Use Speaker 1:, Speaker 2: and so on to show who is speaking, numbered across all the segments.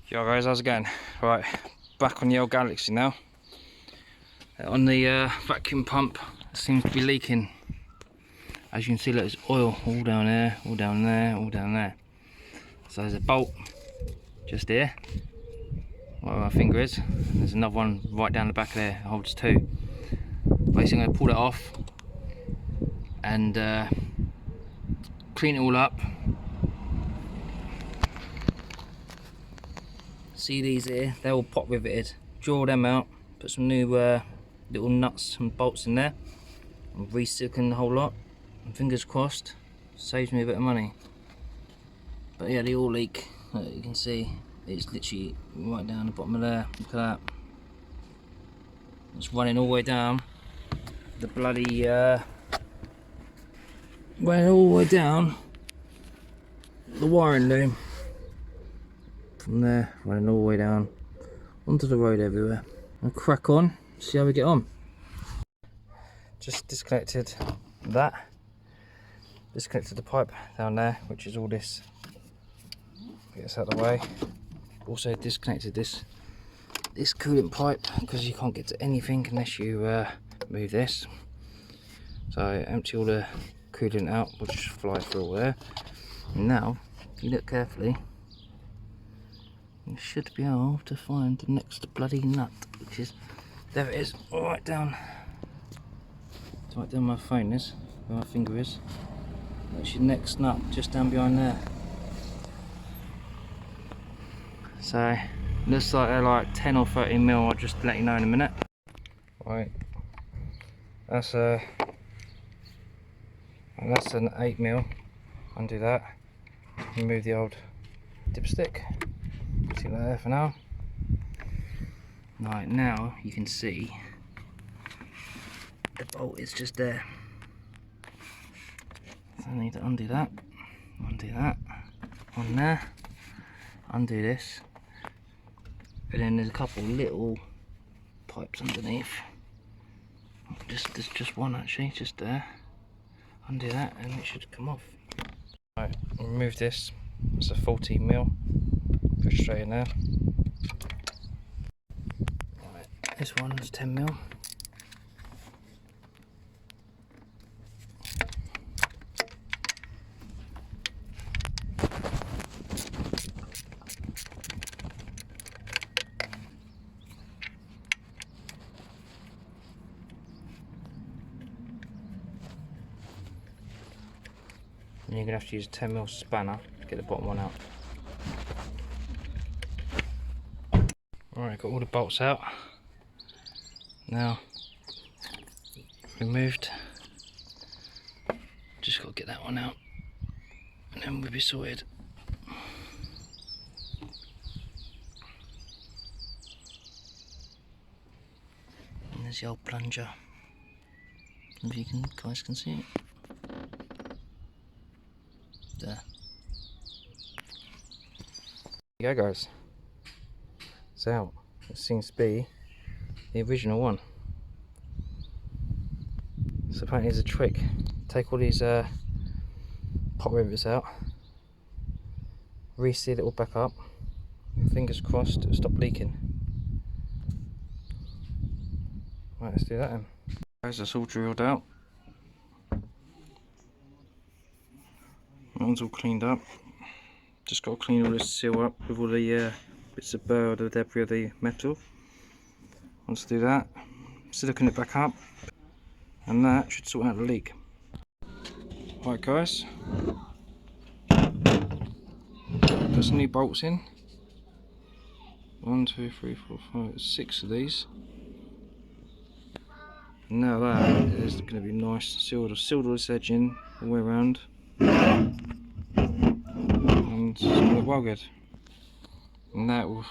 Speaker 1: Yo guys, how's it going? Right, back on the old Galaxy now. On the vacuum pump, it seems to be leaking. As you can see, look, there's oil all down there, all down there, all down there. So there's a bolt just here, where my finger is. And there's another one right down the back there, it holds two. Basically, I'm going to pull it off and clean it all up. See these here, they're all pop riveted. Draw them out, put some new little nuts and bolts in there, and re-silicone the whole lot. And fingers crossed, saves me a bit of money. But yeah, they all leak. Like you can see, it's literally right down the bottom of there. Look at that. It's running all the way down. The bloody running all the way down the wiring loom. From there, running all the way down onto the road everywhere. I'll crack on, see how we get on. Just disconnected that. Disconnected the pipe down there, which is all this. Get this out of the way. Also disconnected this coolant pipe because you can't get to anything unless you move this. So empty all the coolant out, which just fly through all there. And now, if you look carefully, you should be able to find the next bloody nut, which is, there it is, right down. It's right down my phone is, where my finger is. That's your next nut, just down behind there. So, looks like they're like 10 or 13 mil, I'll just let you know in a minute. Right, that's an 8 mil, undo that, remove the old dipstick. See that there for now. Right, now you can see the bolt is just there. So I need to undo that, on there, undo this, and then there's a couple little pipes underneath. There's just one actually, just there. Undo that and it should come off. Right, remove this. It's a 14 mil. Push straight in there. Right, this one's 10 mil. And you're going to have to use a 10 mil spanner to get the bottom one out. Alright, got all the bolts out. Now, removed. Just got to get that one out. And then we'll be sorted. And there's the old plunger. If you guys can see it. There. There you go, guys. It's out. It seems to be the original one. So apparently there's a trick. Take all these pop rivets out, re-seal it all back up, fingers crossed it'll stop leaking. Right, let's do that then. Guys, that's all drilled out. That one's all cleaned up. Just got to clean all this seal up with all the bits of burr or the debris of the metal. Once I do that, silicone it back up, and that should sort out the leak. Right guys, put some new bolts in. 1, 2, 3, 4, 5, 6 of these. Now that is going to be nice, sealed all this edge in all the way around. And it's going to look well good. And that will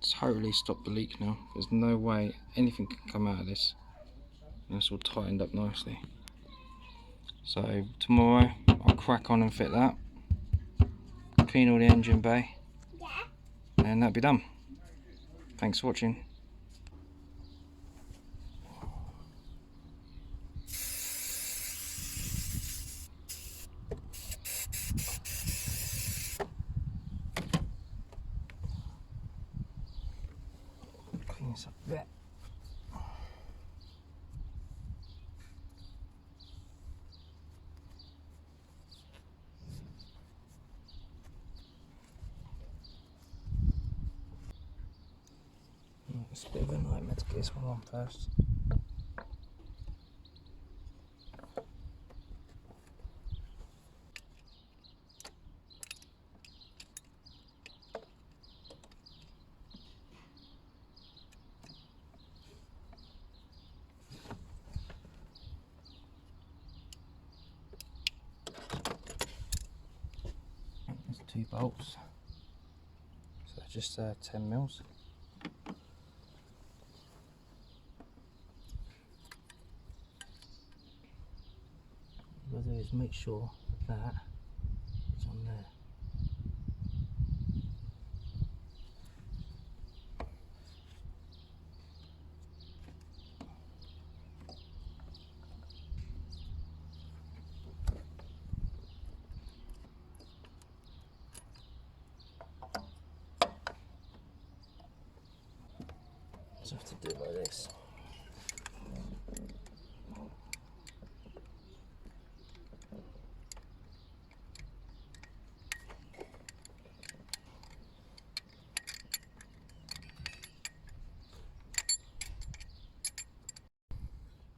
Speaker 1: totally stop the leak now. There's no way anything can come out of this. And it's all tightened up nicely. So tomorrow I'll crack on and fit that. Clean all the engine bay. And that'll be done. Thanks for watching. this up a bit. It's a bit of a nightmare to get this one on first. There's 2 bolts, so just 10 mils. What I'll do is make sure that it's on there. So I have to do it like this.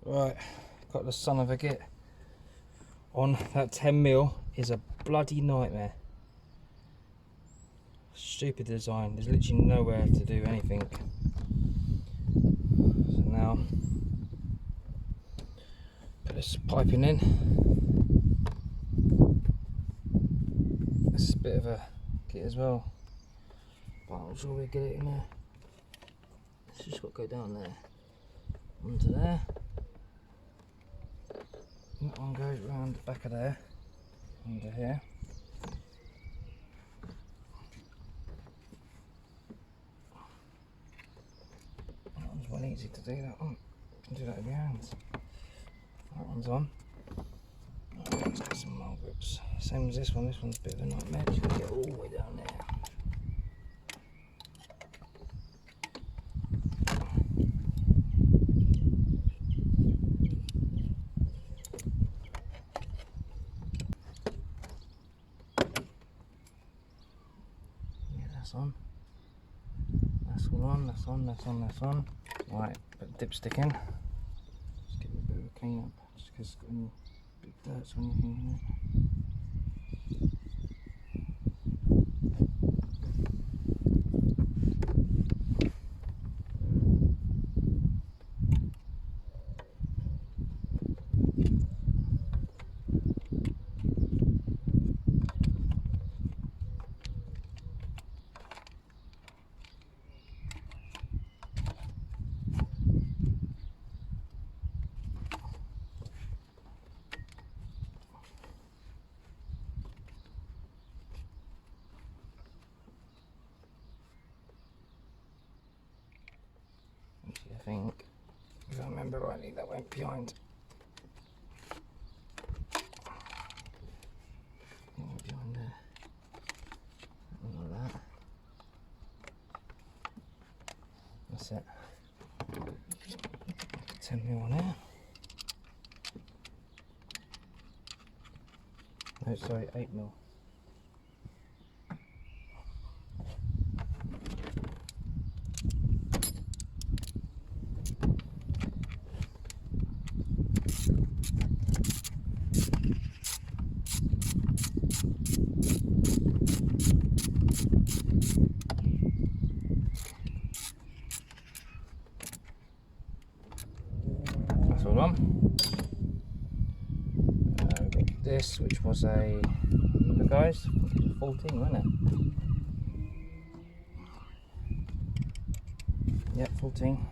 Speaker 1: Right, got the son of a git on. That 10 mil is a bloody nightmare. Stupid design, there's literally nowhere to do anything. So now, put this piping in. It's a bit of a kit as well, but I'm sure we'll get it in there. It's just got to go down there, onto there. That one goes round the back of there, under here. That one's well easy to do, that one. You can do that with your hands. That one's on. Let's get some more grips. Same as this one's a bit of a nightmare. Just got to get all the way down there. That's on. That's all on, that's on, that's on, that's on. Right, put the dipstick in. Just give it a bit of a clean up, just because it's got any big dirt or anything in it. I think, if I remember rightly, that went behind. Behind there. Like that. That's it. 10 mil on there. No, sorry, 8 mil. That's all on. We've got this, which was a, remember guys, it was a 14, wasn't it? Yep, 14.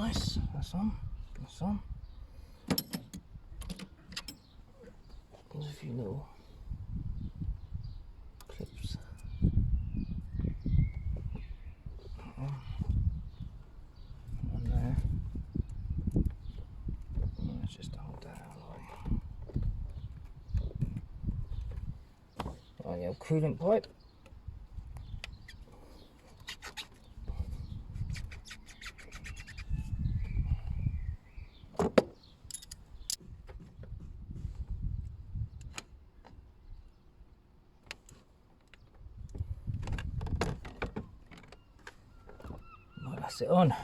Speaker 1: Nice, that's on, that's on. There's a few little clips. On there. Let's just hold that out of the way. Oh yeah, coolant pipe. Right, that's it on.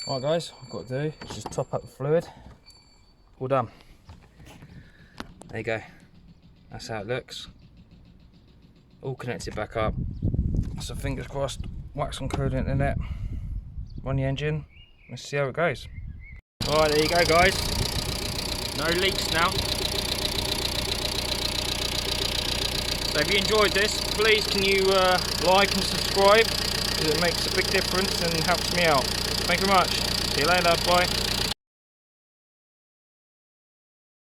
Speaker 1: Right guys, what I've got to do is just top up the fluid. All done. There you go. That's how it looks. All connected back up. So fingers crossed, wax some coolant in it. Run the engine. Let's see how it goes. Alright, there you go guys. No leaks now. So if you enjoyed this, please can you like and subscribe, because it makes a big difference and helps me out. Thank you very much. See you later. Bye.